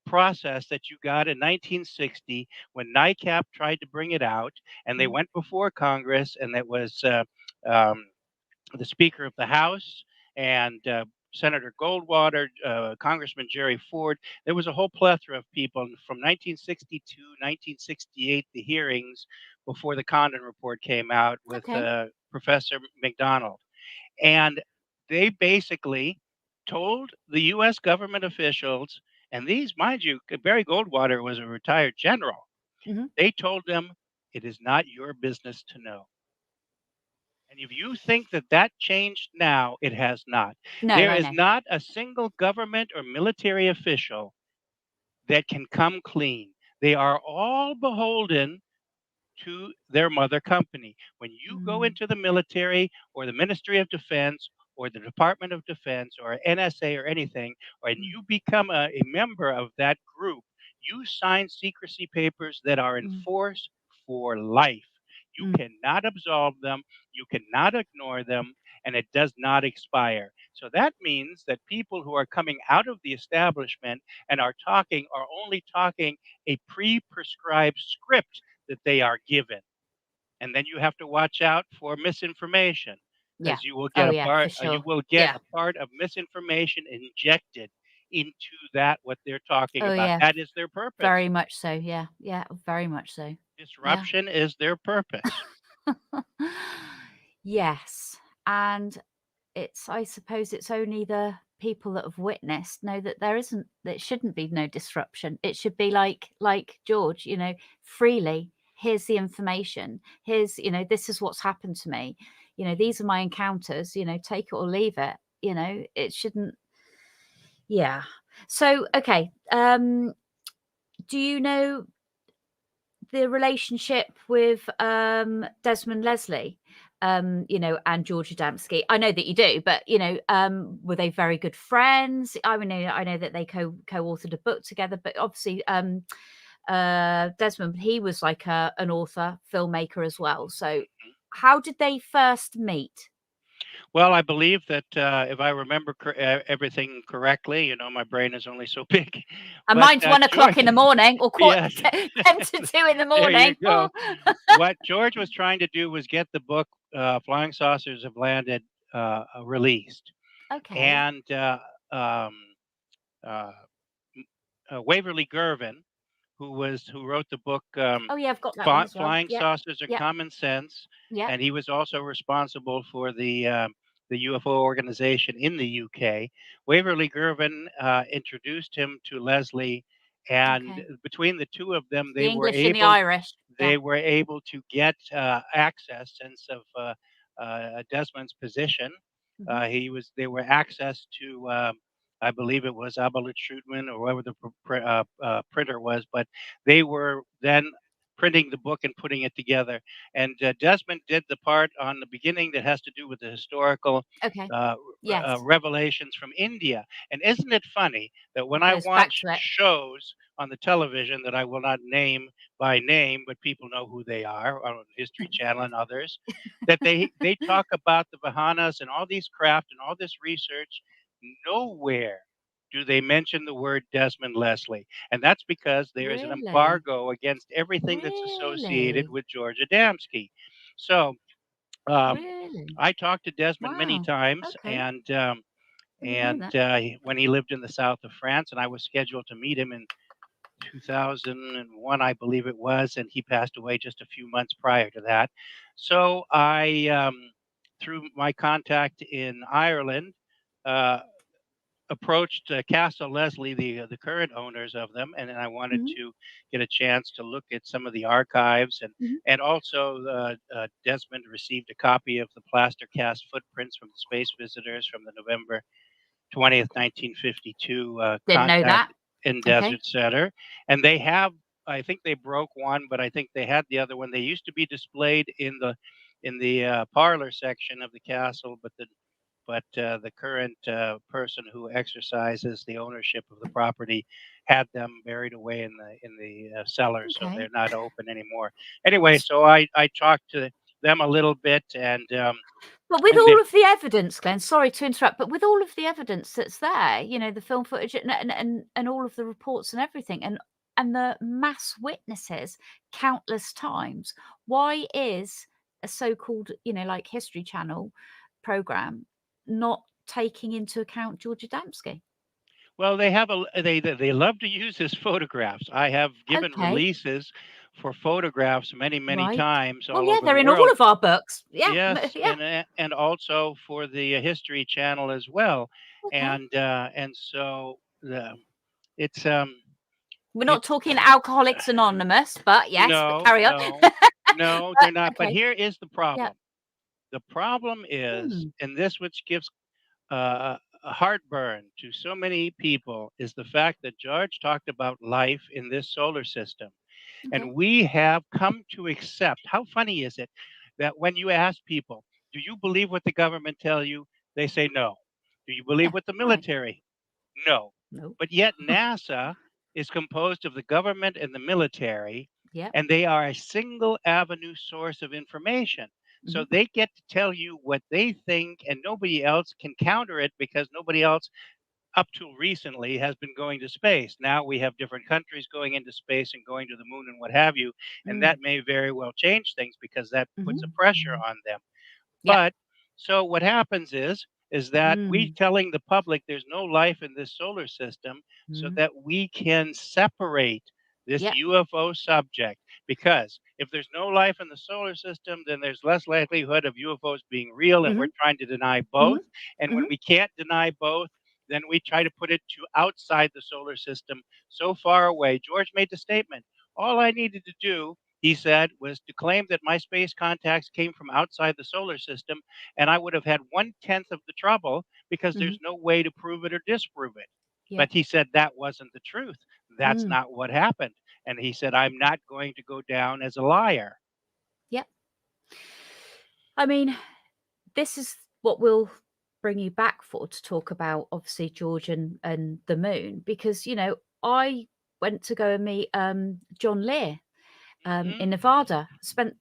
process that you got in 1960 when NICAP tried to bring it out, and they went before Congress, and it was the Speaker of the House and Senator Goldwater, Congressman Jerry Ford. There was a whole plethora of people from 1962, 1968, the hearings before the Condon Report came out with Professor McDonald. And they basically told the U.S. government officials, and these, mind you, Barry Goldwater was a retired general. They told them, it is not your business to know. And if you think that that changed now, it has not. There is not a single government or military official that can come clean. They are all beholden to their mother company. When you go into the military or the Ministry of Defense or the Department of Defense or NSA or anything, and you become a member of that group, you sign secrecy papers that are enforced for life. You Mm. cannot absolve them, you cannot ignore them, and it does not expire. So that means that people who are coming out of the establishment and are only talking a pre-prescribed script that they are given. And then you have to watch out for misinformation, Yeah. because you will Oh, get yeah, for you sure. will get Yeah. a part of misinformation injected into that what they're talking Oh, about. yeah. That is their purpose. Very much so. Yeah. Yeah. Very much so. Yeah. Disruption is their purpose. Yes. And I suppose it's only the people that have witnessed know that there shouldn't be no disruption. It should be like George, freely. Here's the information. Here's, this is what's happened to me. These are my encounters, take it or leave it. It shouldn't. Yeah. So, okay. Do you know the relationship with Desmond Leslie, and George Adamski? I know that you do, but were they very good friends? I know that they co-authored a book together, but obviously Desmond, he was like an author, filmmaker as well. So how did they first meet? Well, I believe that if I remember everything correctly, my brain is only so big. And But mine's 1 o'clock George, in the morning, or yes, 10 to 2 in the there you morning. go. What George was trying to do was get the book "Flying Saucers Have Landed" released, Okay. and um, uh, Waverly Gervin, who wrote the book Oh yeah, I've got that one as well. "Flying Yeah. Saucers Are Yeah. Common Sense," Yeah. and he was also responsible for the UFO organization in the UK. Waverly Gervin introduced him to Leslie, and Okay. between the two of them, The English and the Irish. Yeah. they were able to get sense of Desmond's position. Mhm. They were access to, I believe it was Abelet Schutman or whoever the printer was, but they were then printing the book and putting it together. And Desmond did the part on the beginning that has to do with the historical Okay. uh, Yes. revelations from India. And isn't it funny that when It I goes back watch to it. shows on the television that I will not name by name, but people know who they are on History Channel and others, that they talk about the Vahanas and all these craft and all this research, nowhere do they mention the word Desmond Leslie. And that's because there is an Really? embargo against everything that's associated Really? with George Adamski. So Really? I talked to Desmond many Wow. times, Okay. and Didn't know that. when he lived in the south of France, and I was scheduled to meet him in 2001, I believe it was, and he passed away just a few months prior to that. So I, through my contact in Ireland, uh, approached Castle Leslie, the current owners of them, and I wanted Mhm. to get a chance to look at some of the archives, Mhm. and also Desmond received a copy of the plaster cast footprints from the space visitors from the November 20th, 1952 Didn't know contact that. in Okay. Desert Center, and they have. I think they broke one, but I think they had the other one. They used to be displayed in the parlor section of the castle, but the current person who exercises the ownership of the property had them buried away in the cellar, so Okay. they're not open anymore. Anyway, so I talked to them a little bit, and But with and all of the evidence, Glenn, sorry to interrupt, but with all of the evidence that's there, the film footage and all of the reports and everything, and the mass witnesses countless times, why is a so-called, like History Channel program not taking into account George Adamski? well, they love to use his photographs. I have given Okay, releases for photographs many right. times Well, all yeah, over the they're in all world. of our books. Yeah, Yes, yeah. and also for the History Channel as well, Okay. and so it's We're not it's talking Alcoholics Anonymous, but yes, but no, carry on. no, But they're not. But okay, here is the yeah. problem. The problem is, Hmm. and this which gives a heartburn to so many people, is the fact that George talked about life in this solar system. Okay. And we have come to accept. How funny is it that when you ask people, do you believe what the government tell you? They say no. Do you believe Yeah, what the right. military? No. No. But yet NASA is composed of the government and the military, Yeah. and they are a single avenue source of information. So Mhm. they get to tell you what they think, and nobody else can counter it because nobody else up till recently has been going to space. Now we have different countries going into space and going to the moon and what have you, and Mm. that may very well change things because that puts a Mhm. pressure on them. Yep. But so what happens is that we Mm. telling the public there's no life in this solar system so Mhm. that we can separate this Yep. UFO subject, because if there's no life in the solar system, then there's less likelihood of UFOs being real, and we're Mhm. trying to deny both. Mhm. And when Mhm. we can't deny both, then we try to put it to outside the solar system, so far away. George made the statement, all I needed to do, he said, was to claim that my space contacts came from outside the solar system, and I would have had 1/10 of the trouble because there's Mhm. no way to prove it or disprove it. Yep. But he said that wasn't the truth. That's Mm. not what happened. And he said, I'm not going to go down as a liar. Yep. I mean, this is what we'll bring you back for, to talk about obviously George and the moon, because I went to go and meet John Lear in Hmm. Nevada. Spent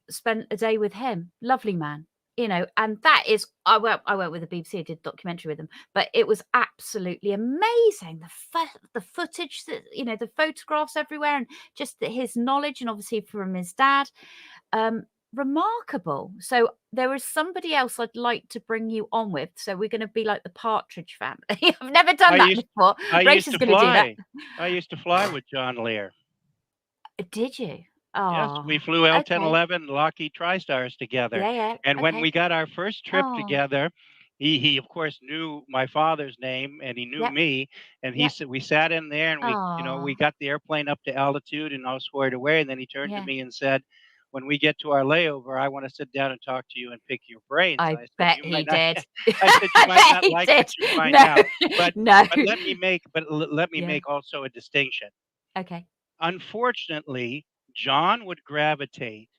a day with him. Lovely man. And that is, I went with the BBC, did a documentary with them, but it was absolutely amazing. The footage, that the photographs everywhere, and just his knowledge, and obviously from his dad. Remarkable. So there is somebody else I'd like to bring you on with. So we're going to be like the Partridge Family. I've never done I that used before. I Race used is to going to do that. fly. I used to fly with John Lear. Did you? Yes, Oh, we flew okay. L-1011 Lockheed TriStars together. Yeah, yeah. And when Okay. we got our first trip Oh, together, he of course knew my father's name and he knew yep, me. And he yep. said we sat in there and we Oh, got the airplane up to altitude and all squared away. And then he turned to yeah. me and said, "When we get to our layover, I want to sit down and talk to you and pick your brains." I I said, bet "You he might not." did. I said, "You I might bet not he like what did. you find No, out, but no. let me Yeah. make also a distinction. Okay. Unfortunately, John would gravitate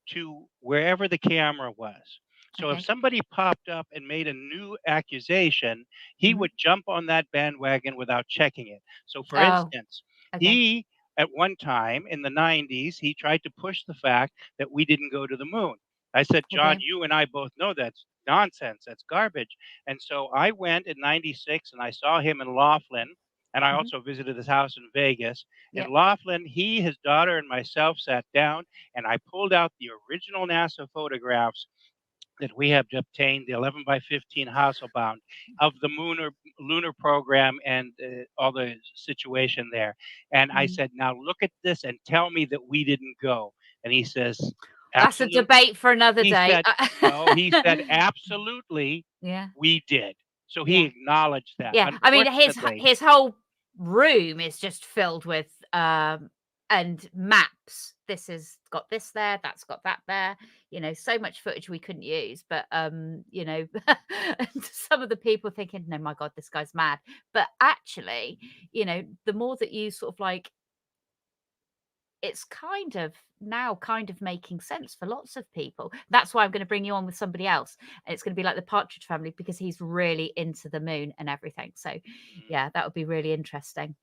to wherever the camera was. So if Okay. somebody popped up and made a new accusation, he Hmm. would jump on that bandwagon without checking it. So, for Oh, instance, okay. he, at one time in the 90s, he tried to push the fact that we didn't go to the moon. I said, John, Okay. you and I both know that's nonsense. That's garbage. And so I went in 96 and I saw him in Laughlin. And I Hmm. also visited his house in Vegas. In Yep. Laughlin, he, his daughter, and myself sat down, and I pulled out the original NASA photographs that we have obtained, the 11 by 15 Hasselbound of the lunar program and all the situation there. And I Mm. said, now look at this and tell me that we didn't go. And he says, That's a absolutely. debate for another He day. said, no, he said, absolutely, Yeah. we did. So he Yeah. acknowledged that. Yeah. I mean, Unfortunately, his whole room is just filled with and maps. This has got this there, that's got that there. So much footage we couldn't use. But some of the people thinking, no, my God, this guy's mad. But actually, the more that you sort of like, it's kind of making sense for lots of people. That's why I'm going to bring you on with somebody else. And it's going to be like the Partridge Family, because he's really into the moon and everything. So yeah, that would be really interesting.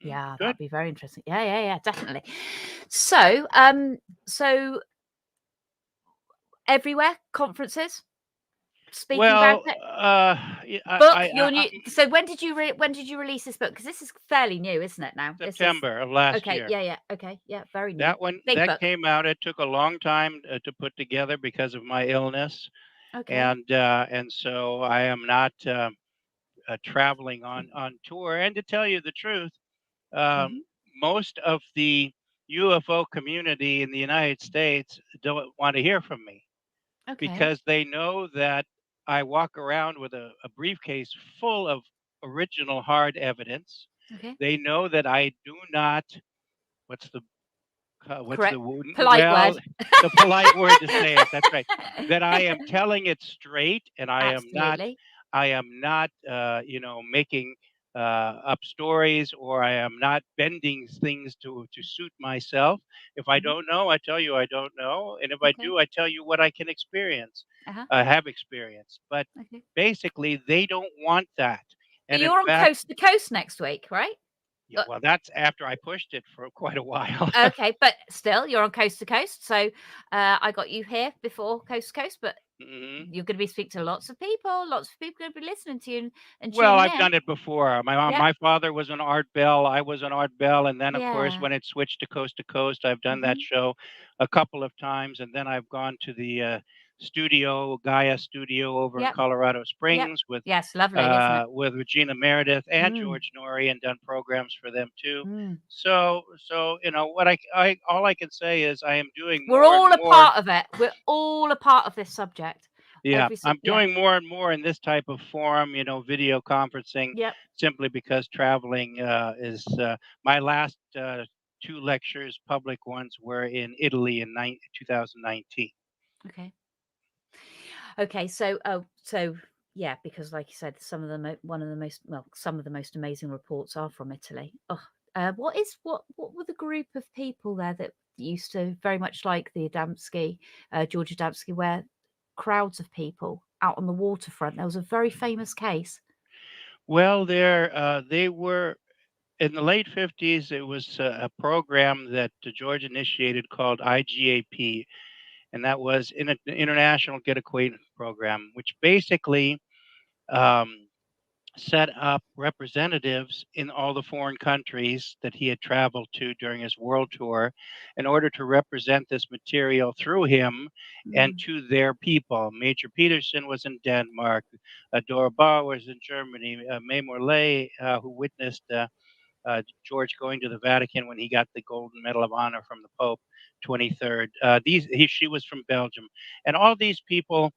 Yeah, that good. would be very interesting. Yeah, definitely. So so everywhere, conferences, speaking about Well, it. I, Book your I, new. So when did you release this book? Because this is fairly new, isn't it? Now this is September of last okay. year. Yeah. Okay. Yeah, very new. That one Big that book. came out. It took a long time to put together because of my illness, Okay. and so I am not traveling on tour. And to tell you the truth, um, Hmm. most of the UFO community in the United States don't want to hear from me Okay. because they know that I walk around with a briefcase full of original hard evidence. Okay. They know that I do not. What's the what's Correct. the wo Polite well, word. the polite word to say it, that's right. That I am telling it straight, and Absolutely. I am not, making, up stories, or I am not bending things to suit myself. If I Hmm. don't know, I tell you I don't know, and if I Okay. do, I tell you what I can experience, Uh-huh. have experienced. But Okay. basically, they don't want that, But and in you're on fact, Coast to Coast next week, right? Well, that's after I pushed it for quite a while. Okay, but still, you're on coast to coast. So I got you here before coast to coast, but Mhm. you're going to be speaking to lots of people. Lots of people are going to be listening to you and Well, tuning I've in. done it before. Yep. My father was an Art Bell. I was an Art Bell, and then of course Yeah. when it switched to Coast, I've done that show a couple of times, and then I've gone to the studio, Gaia Studio over in Yep. Colorado Springs Yes, lovely, isn't it? with Regina Meredith and Mm. George Norrie, and done programs for them too. Mm. So you know what I all I can say is I am doing We're more all and a more. part of it. We're all a part of this subject. Yeah, Every I'm doing more and more in this type of forum, you know, video conferencing, Yep. simply because traveling is my last 2 lectures, public ones, were in Italy in 2019. Okay. So yeah, because like you said, some of the some of the most amazing reports are from Italy. What were the group of people there that used to, very much like the Adamski, George Adamski, where crowds of people out on the waterfront? There was a very famous case. Well, they were in the late 50s. It was a program that George initiated called IGAP, and that was an international get acquainted program, which basically um, set up representatives in all the foreign countries that he had traveled to during his world tour in order to represent this material through him and to their people. Major Peterson was in Denmark, Dora Barr was in Germany, May Morlaix, who witnessed George going to the Vatican when he got the Golden Medal of Honor from the Pope, 23rd. She was from Belgium. And all these people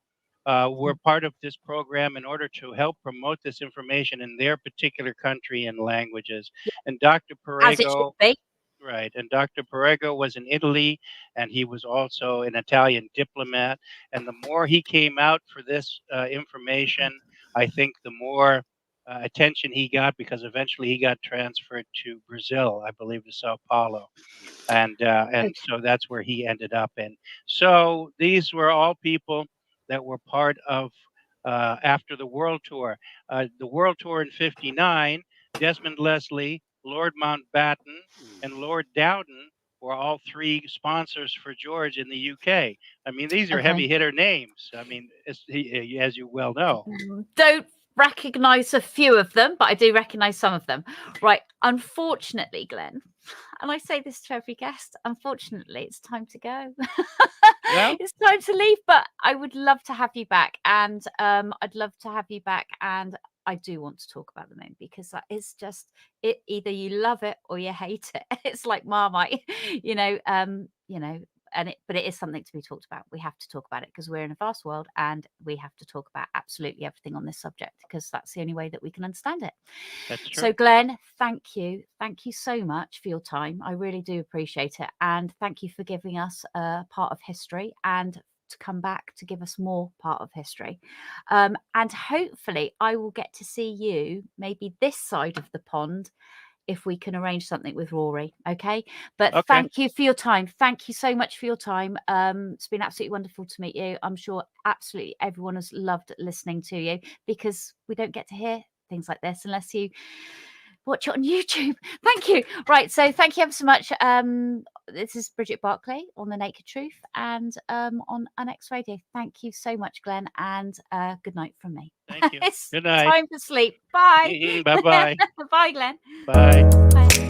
were part of this program in order to help promote this information in their particular country and languages. And Dr. As it should Perego, be. right, and Dr. Perego was in Italy, and he was also an Italian diplomat. And the more he came out for this information, I think the more attention he got, because eventually he got transferred to Brazil, I believe, to Sao Paulo. And so that's where he ended up in. So these were all people that were part of after the World Tour. The World Tour in '59, Desmond Leslie, Lord Mountbatten, and Lord Dowden were all 3 sponsors for George in the UK. I mean, these are heavy hitter names. I mean, as you well know. Don't recognize a few of them, but I do recognize some of them. Right. Unfortunately, Glen, and I say this to every guest, unfortunately, it's time to go. Well, it's time to leave, but I would love to have you back. And I'd love to have you back. And I do want to talk about the moon, because that is just it. Either you love it or you hate it. It's like Marmite, you know, but it is something to be talked about. We have to talk about it because we're in a vast world, and we have to talk about absolutely everything on this subject, because that's the only way that we can understand it. That's true. So Glen, thank you so much for your time. I really do appreciate it, and thank you for giving us a part of history, and to come back to give us more part of history. And hopefully I will get to see you maybe this side of the pond, if we can arrange something with Rory. Okay. But Okay. Thank you for your time. Thank you so much for your time. It's been absolutely wonderful to meet you. I'm sure absolutely everyone has loved listening to you, because we don't get to hear things like this unless you watch it on YouTube. Thank you. Right. So thank you ever so much. This is Bridget Barclay on The Naked Truth, and on Annex Radio. Thank you so much, Glen, and good night from me. Thank you. It's Good night. time for sleep. Bye. Bye-bye. Bye, Glen. Bye. Bye.